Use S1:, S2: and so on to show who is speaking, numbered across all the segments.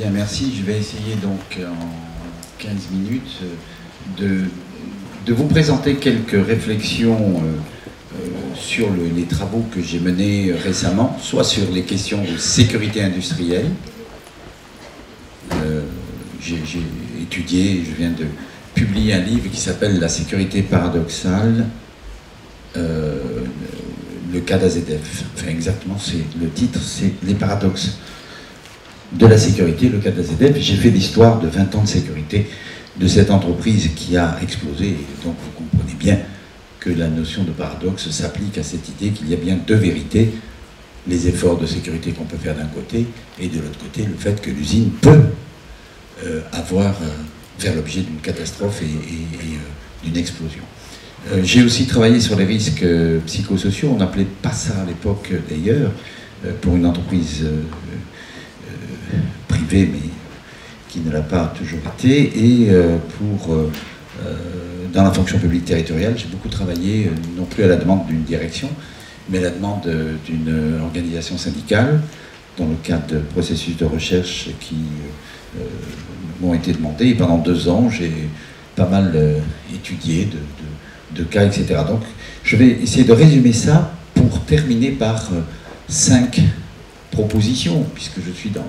S1: Bien, merci. Je vais essayer donc en 15 minutes de vous présenter quelques réflexions sur les travaux que j'ai menés récemment, soit sur les questions de sécurité industrielle. J'ai étudié, je viens de publier un livre qui s'appelle « La sécurité paradoxale », le cas d'AZF. Enfin, exactement, le titre, c'est « Les paradoxes de la sécurité, le cas d'AZF ». J'ai fait l'histoire de 20 ans de sécurité de cette entreprise qui a explosé. Et donc, vous comprenez bien que la notion de paradoxe s'applique à cette idée qu'il y a bien deux vérités, les efforts de sécurité qu'on peut faire d'un côté, et de l'autre côté, le fait que l'usine peut faire l'objet d'une catastrophe et d'une explosion. J'ai aussi travaillé sur les risques psychosociaux, on n'appelait pas ça à l'époque d'ailleurs, pour une entreprise privée, mais qui ne l'a pas toujours été, et dans la fonction publique territoriale, j'ai beaucoup travaillé, non plus à la demande d'une direction, mais à la demande d'une organisation syndicale, dans le cadre de processus de recherche qui m'ont été demandés. Et pendant 2 ans, j'ai pas mal étudié de cas, etc. Donc, je vais essayer de résumer ça pour terminer par 5 propositions, puisque je suis dans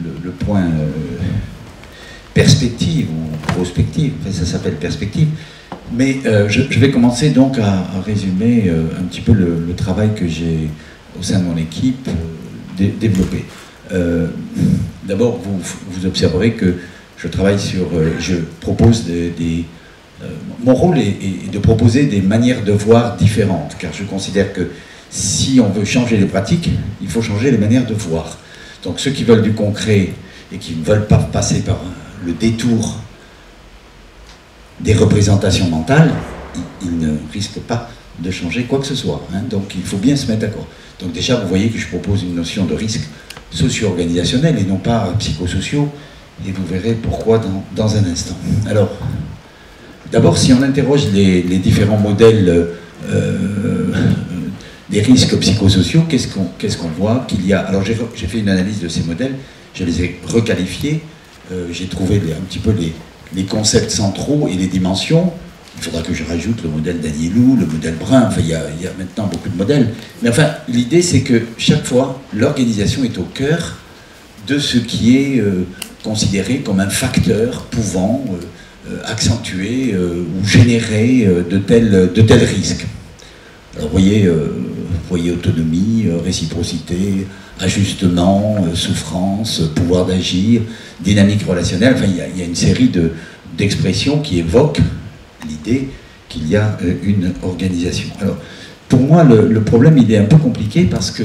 S1: le point perspective ou prospective, enfin, ça s'appelle perspective. Mais je vais commencer donc à résumer un petit peu le travail que j'ai au sein de mon équipe développé. D'abord, vous observerez que je travaille sur... je propose mon rôle est de proposer des manières de voir différentes, car je considère que si on veut changer les pratiques, il faut changer les manières de voir. Donc ceux qui veulent du concret et qui ne veulent pas passer par le détour des représentations mentales, ils ne risquent pas de changer quoi que ce soit. Hein. Donc il faut bien se mettre d'accord. Donc déjà, vous voyez que je propose une notion de risque socio-organisationnel et non pas psychosociaux, et vous verrez pourquoi dans un instant. Alors, d'abord, si on interroge les différents modèles des risques psychosociaux, qu'est-ce qu'on voit qu'il y a? Alors j'ai fait une analyse de ces modèles, je les ai requalifiés, j'ai trouvé un petit peu les concepts centraux et les dimensions. Il faudra que je rajoute le modèle d'Agnelou, le modèle Brun, enfin il y a maintenant beaucoup de modèles. Mais enfin, l'idée c'est que chaque fois, l'organisation est au cœur de ce qui est considéré comme un facteur pouvant accentuer ou générer de tels risques. Alors vous voyez autonomie, réciprocité, ajustement, souffrance, pouvoir d'agir, dynamique relationnelle, enfin il y a une série d'expressions qui évoquent l'idée qu'il y a une organisation. Alors, pour moi, le problème, il est un peu compliqué parce que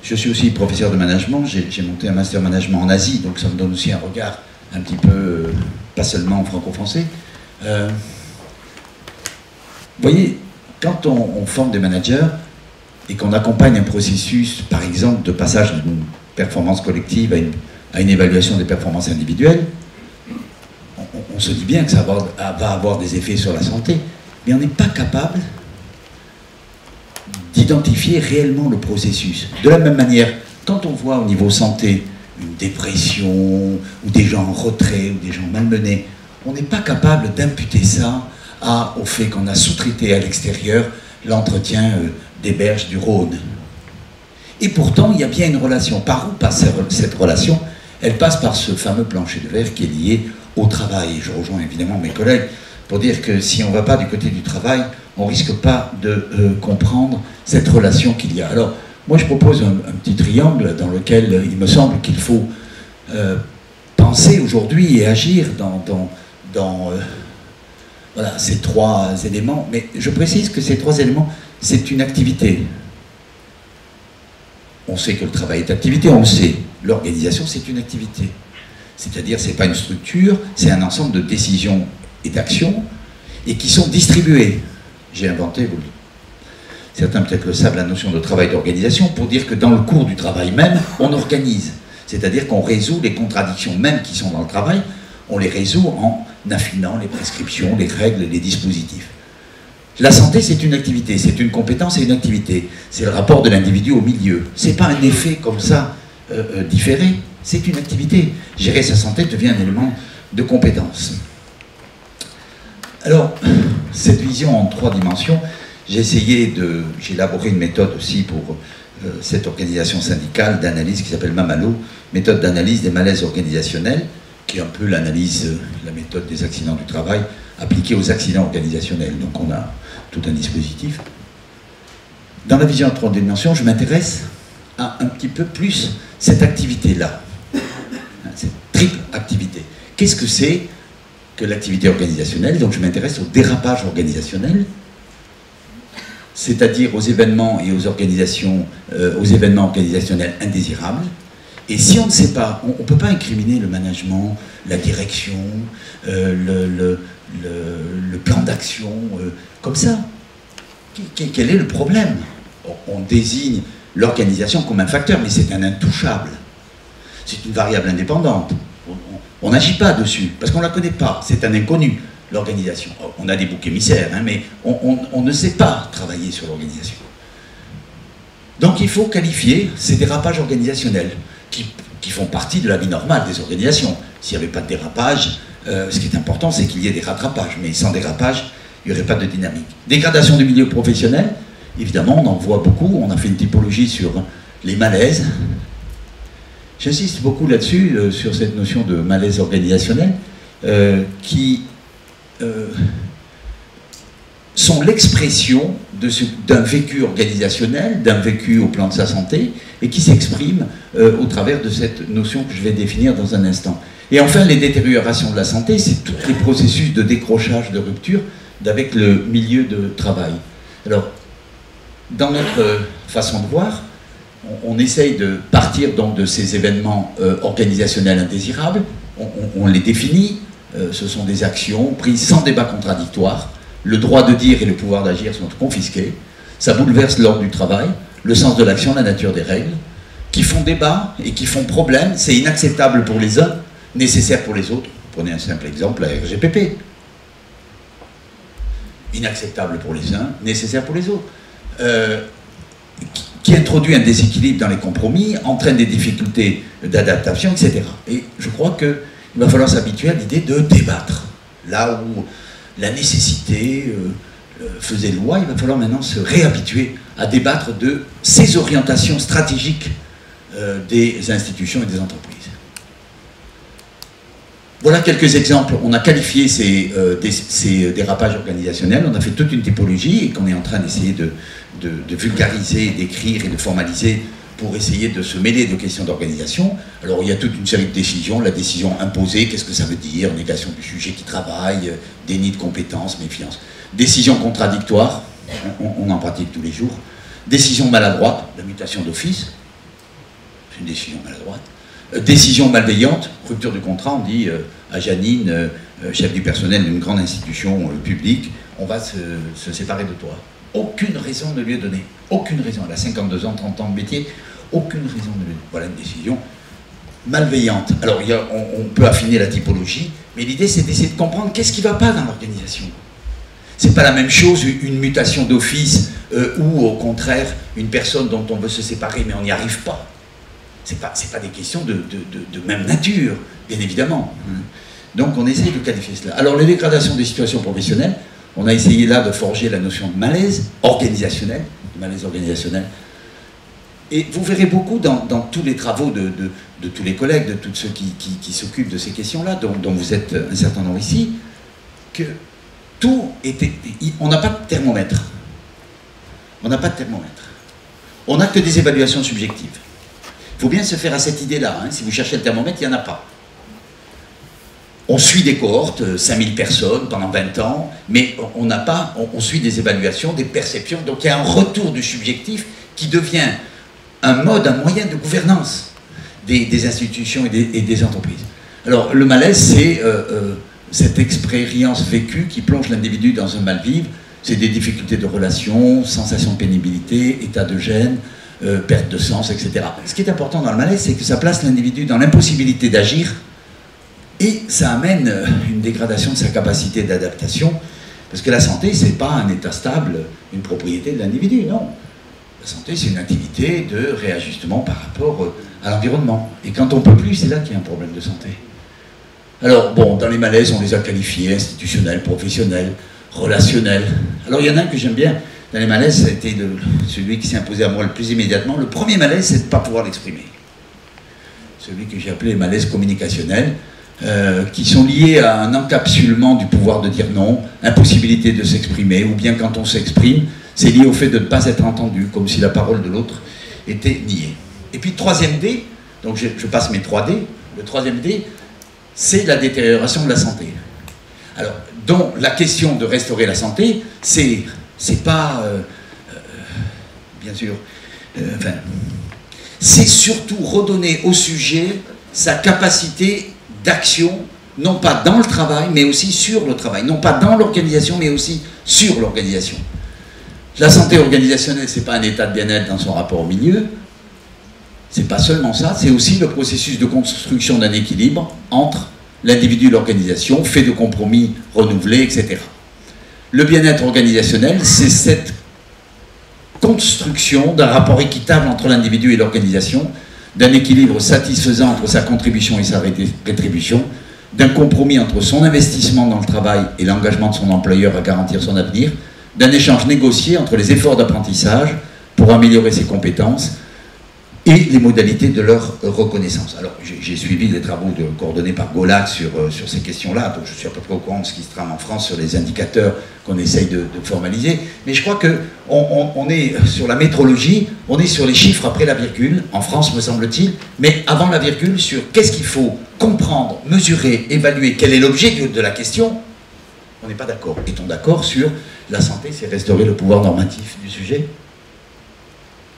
S1: je suis aussi professeur de management, j'ai monté un master management en Asie, donc ça me donne aussi un regard un petit peu, pas seulement franco-français. Vous voyez, quand on forme des managers et qu'on accompagne un processus, par exemple, de passage d'une performance collective à une évaluation des performances individuelles, on se dit bien que ça va avoir des effets sur la santé, mais on n'est pas capable d'identifier réellement le processus. De la même manière, quand on voit au niveau santé une dépression, ou des gens en retrait, ou des gens malmenés, on n'est pas capable d'imputer ça au fait qu'on a sous-traité à l'extérieur l'entretien des berges du Rhône. Et pourtant, il y a bien une relation. Par où passe cette relation? Elle passe par ce fameux plancher de verre qui est lié au travail. Et je rejoins évidemment mes collègues pour dire que si on ne va pas du côté du travail, on ne risque pas de comprendre cette relation qu'il y a. Alors, moi je propose un petit triangle dans lequel il me semble qu'il faut penser aujourd'hui et agir dans voilà, ces 3 éléments. Mais je précise que ces 3 éléments, c'est une activité. On sait que le travail est activité, on le sait. L'organisation, c'est une activité. C'est-à-dire, ce n'est pas une structure, c'est un ensemble de décisions et d'actions, et qui sont distribuées. J'ai inventé, certains peut-être le savent, la notion de travail d'organisation, pour dire que dans le cours du travail même, on organise. C'est-à-dire qu'on résout les contradictions même qui sont dans le travail, on les résout en affinant les prescriptions, les règles, les dispositifs. La santé, c'est une activité, c'est une compétence et une activité. C'est le rapport de l'individu au milieu. Ce n'est pas un effet comme ça différé, c'est une activité. Gérer sa santé devient un élément de compétence. Alors, cette vision en 3 dimensions, j'ai élaboré une méthode aussi pour cette organisation syndicale d'analyse qui s'appelle MAMALO, méthode d'analyse des malaises organisationnels, qui est un peu l'analyse, la méthode des accidents du travail appliquée aux accidents organisationnels. Donc on a tout un dispositif. Dans la vision en 3 dimensions, je m'intéresse à un petit peu plus cette activité-là, cette triple activité. Qu'est-ce que c'est que l'activité organisationnelle? Donc je m'intéresse au dérapage organisationnel, c'est-à-dire aux événements et aux événements organisationnels indésirables. Et si on ne sait pas, on ne peut pas incriminer le management, la direction, le plan d'action, comme ça. Quel est le problème? On désigne l'organisation comme un facteur, mais c'est un intouchable. C'est une variable indépendante. On n'agit pas dessus, parce qu'on ne la connaît pas. C'est un inconnu, l'organisation. On a des boucs émissaires, hein, mais on ne sait pas travailler sur l'organisation. Donc il faut qualifier ces dérapages organisationnels, qui font partie de la vie normale des organisations. S'il n'y avait pas de dérapage, ce qui est important, c'est qu'il y ait des rattrapages. Mais sans dérapage, il n'y aurait pas de dynamique. Dégradation du milieu professionnel, évidemment, on en voit beaucoup. On a fait une typologie sur les malaises. J'insiste beaucoup là-dessus, sur cette notion de malaise organisationnel, qui sont l'expression d'un vécu organisationnel, d'un vécu au plan de sa santé, et qui s'expriment au travers de cette notion que je vais définir dans un instant. Et enfin, les détériorations de la santé, c'est tous les processus de décrochage, de rupture avec le milieu de travail. Alors, dans notre façon de voir, on essaye de partir donc de ces événements organisationnels indésirables, on les définit, ce sont des actions prises sans débat contradictoire, le droit de dire et le pouvoir d'agir sont confisqués, ça bouleverse l'ordre du travail, le sens de l'action, la nature des règles, qui font débat et qui font problème, c'est inacceptable pour les uns, nécessaire pour les autres. Prenez un simple exemple, la RGPP. Inacceptable pour les uns, nécessaire pour les autres. Qui introduit un déséquilibre dans les compromis, entraîne des difficultés d'adaptation, etc. Et je crois qu'il va falloir s'habituer à l'idée de débattre. Là où la nécessité faisait loi, il va falloir maintenant se réhabituer à débattre de ces orientations stratégiques des institutions et des entreprises. Voilà quelques exemples. On a qualifié ces dérapages organisationnels, on a fait toute une typologie et qu'on est en train d'essayer de vulgariser, d'écrire et de formaliser pour essayer de se mêler de questions d'organisation. Alors il y a toute une série de décisions, la décision imposée, qu'est-ce que ça veut dire, négation du sujet qui travaille, déni de compétences, méfiance. Décision contradictoire, on en pratique tous les jours. Décision maladroite, la mutation d'office, c'est une décision maladroite. Décision malveillante, rupture du contrat, on dit à Janine, chef du personnel d'une grande institution publique, on va se séparer de toi. Aucune raison ne lui est donnée. Aucune raison. Elle a 52 ans, 30 ans de métier. Aucune raison ne lui est donnée. Voilà une décision malveillante. Alors, on peut affiner la typologie, mais l'idée, c'est d'essayer de comprendre qu'est-ce qui ne va pas dans l'organisation. C'est pas la même chose, une mutation d'office, ou au contraire, une personne dont on veut se séparer, mais on n'y arrive pas. C'est pas des questions de même nature, bien évidemment. Donc, on essaye de qualifier cela. Alors, les dégradations des situations professionnelles, on a essayé là de forger la notion de malaise organisationnel, Et vous verrez beaucoup dans tous les travaux de tous les collègues, de tous ceux qui s'occupent de ces questions-là, dont vous êtes un certain nombre ici, que tout était... On n'a pas de thermomètre. On n'a pas de thermomètre. On n'a que des évaluations subjectives. Il faut bien se faire à cette idée-là. Hein. Si vous cherchez le thermomètre, il n'y en a pas. On suit des cohortes, 5000 personnes pendant 20 ans, mais on suit des évaluations, des perceptions, donc il y a un retour du subjectif qui devient un mode, un moyen de gouvernance des institutions et des entreprises. Alors le malaise, c'est cette expérience vécue qui plonge l'individu dans un mal-vivre, c'est des difficultés de relation, sensation de pénibilité, état de gêne, perte de sens, etc. Ce qui est important dans le malaise, c'est que ça place l'individu dans l'impossibilité d'agir. Et ça amène une dégradation de sa capacité d'adaptation, parce que la santé, ce n'est pas un état stable, une propriété de l'individu, non. La santé, c'est une activité de réajustement par rapport à l'environnement. Et quand on ne peut plus, c'est là qu'il y a un problème de santé. Alors, bon, dans les malaises, on les a qualifiés institutionnels, professionnels, relationnels. Alors, il y en a un que j'aime bien. Dans les malaises, ça a été celui qui s'est imposé à moi le plus immédiatement. Le premier malaise, c'est de ne pas pouvoir l'exprimer. Celui que j'ai appelé les malaises communicationnels, qui sont liés à un encapsulement du pouvoir de dire non, impossibilité de s'exprimer, ou bien quand on s'exprime, c'est lié au fait de ne pas être entendu, comme si la parole de l'autre était niée. Et puis, troisième D, donc je passe mes 3 D, le troisième D, c'est la détérioration de la santé. Alors, dont la question de restaurer la santé, c'est pas, bien sûr, enfin, c'est surtout redonner au sujet sa capacité d'action, non pas dans le travail, mais aussi sur le travail. Non pas dans l'organisation, mais aussi sur l'organisation. La santé organisationnelle, ce n'est pas un état de bien-être dans son rapport au milieu. C'est pas seulement ça, c'est aussi le processus de construction d'un équilibre entre l'individu et l'organisation, fait de compromis renouvelés, etc. Le bien-être organisationnel, c'est cette construction d'un rapport équitable entre l'individu et l'organisation, d'un équilibre satisfaisant entre sa contribution et sa rétribution, d'un compromis entre son investissement dans le travail et l'engagement de son employeur à garantir son avenir, d'un échange négocié entre les efforts d'apprentissage pour améliorer ses compétences et les modalités de leur reconnaissance. Alors, j'ai suivi les travaux coordonnés par Golac sur ces questions-là, donc je suis à peu près au courant de ce qui se trame en France sur les indicateurs qu'on essaye de formaliser, mais je crois qu'on est sur la métrologie, on est sur les chiffres après la virgule, en France me semble-t-il, mais avant la virgule, sur qu'est-ce qu'il faut comprendre, mesurer, évaluer, quel est l'objet de la question, on n'est pas d'accord. Est-on d'accord sur la santé, c'est restaurer le pouvoir normatif du sujet?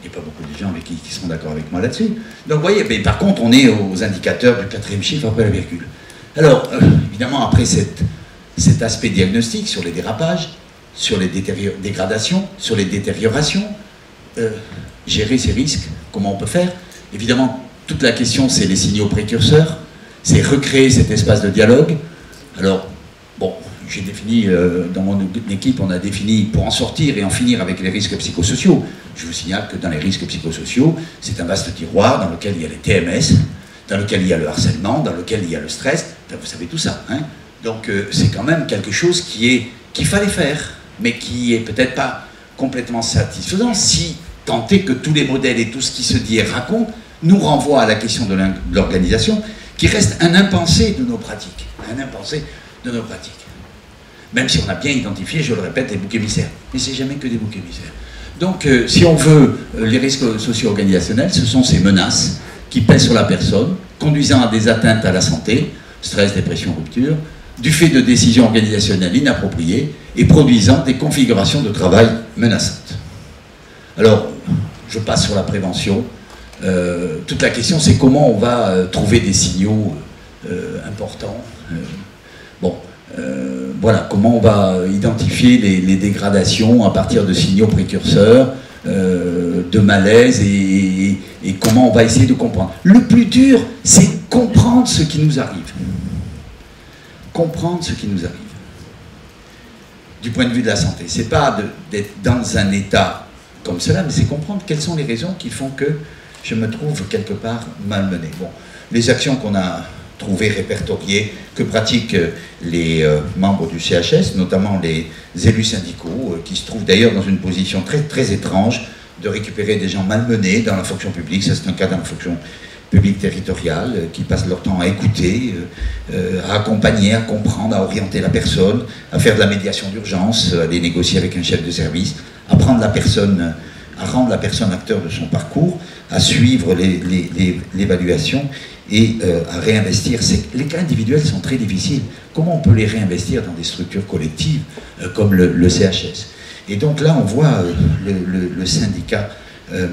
S1: Il n'y a pas beaucoup de gens avec qui seront d'accord avec moi là-dessus. Donc vous voyez, mais par contre, on est aux indicateurs du 4e chiffre après la virgule. Alors, évidemment, après cet aspect diagnostique sur les dérapages, sur les dégradations, sur les détériorations, gérer ces risques, comment on peut faire? Évidemment, toute la question, c'est les signaux précurseurs, c'est recréer cet espace de dialogue. Alors, bon, j'ai défini, dans mon équipe, on a défini pour en sortir et en finir avec les risques psychosociaux. Je vous signale que dans les risques psychosociaux, c'est un vaste tiroir dans lequel il y a les TMS, dans lequel il y a le harcèlement, dans lequel il y a le stress, enfin, vous savez tout ça. Hein. Donc c'est quand même quelque chose qu'il fallait faire, mais qui est peut-être pas complètement satisfaisant, si tant est que tous les modèles et tout ce qui se dit et raconte nous renvoient à la question de l'organisation, qui reste un impensé de nos pratiques. Un impensé de nos pratiques. Même si on a bien identifié, je le répète, les boucs émissaires. Mais c'est jamais que des boucs émissaires. Donc, si on veut, les risques socio-organisationnels, ce sont ces menaces qui pèsent sur la personne, conduisant à des atteintes à la santé, stress, dépression, rupture, du fait de décisions organisationnelles inappropriées et produisant des configurations de travail menaçantes. Alors, je passe sur la prévention. Toute la question, c'est comment on va trouver des signaux importants. Voilà, comment on va identifier les dégradations à partir de signaux précurseurs, de malaise, et comment on va essayer de comprendre. Le plus dur, c'est comprendre ce qui nous arrive. Comprendre ce qui nous arrive. Du point de vue de la santé. C'est pas d'être dans un état comme cela, mais c'est comprendre quelles sont les raisons qui font que je me trouve quelque part malmené. Bon, les actions qu'on a trouvées, répertoriées, que pratiquent les membres du CHS, notamment les élus syndicaux, qui se trouvent d'ailleurs dans une position très, très étrange de récupérer des gens malmenés dans la fonction publique. Ça, c'est un cas dans la fonction publique territoriale, qui passent leur temps à écouter, à accompagner, à comprendre, à orienter la personne, à faire de la médiation d'urgence, à aller négocier avec un chef de service, à prendre la personne, à rendre la personne acteur de son parcours, à suivre l'évaluation et à réinvestir. Les cas individuels sont très difficiles. Comment on peut les réinvestir dans des structures collectives comme le CHS? Et donc là, on voit le syndicat,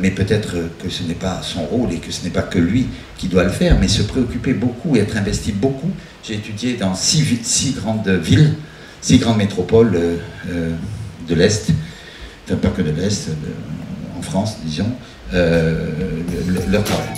S1: mais peut-être que ce n'est pas son rôle et que ce n'est pas que lui qui doit le faire, mais se préoccuper beaucoup et être investi beaucoup. J'ai étudié dans 6 grandes villes, 6 grandes métropoles de l'Est, enfin pas que de l'Est, en France, disons, leur travail.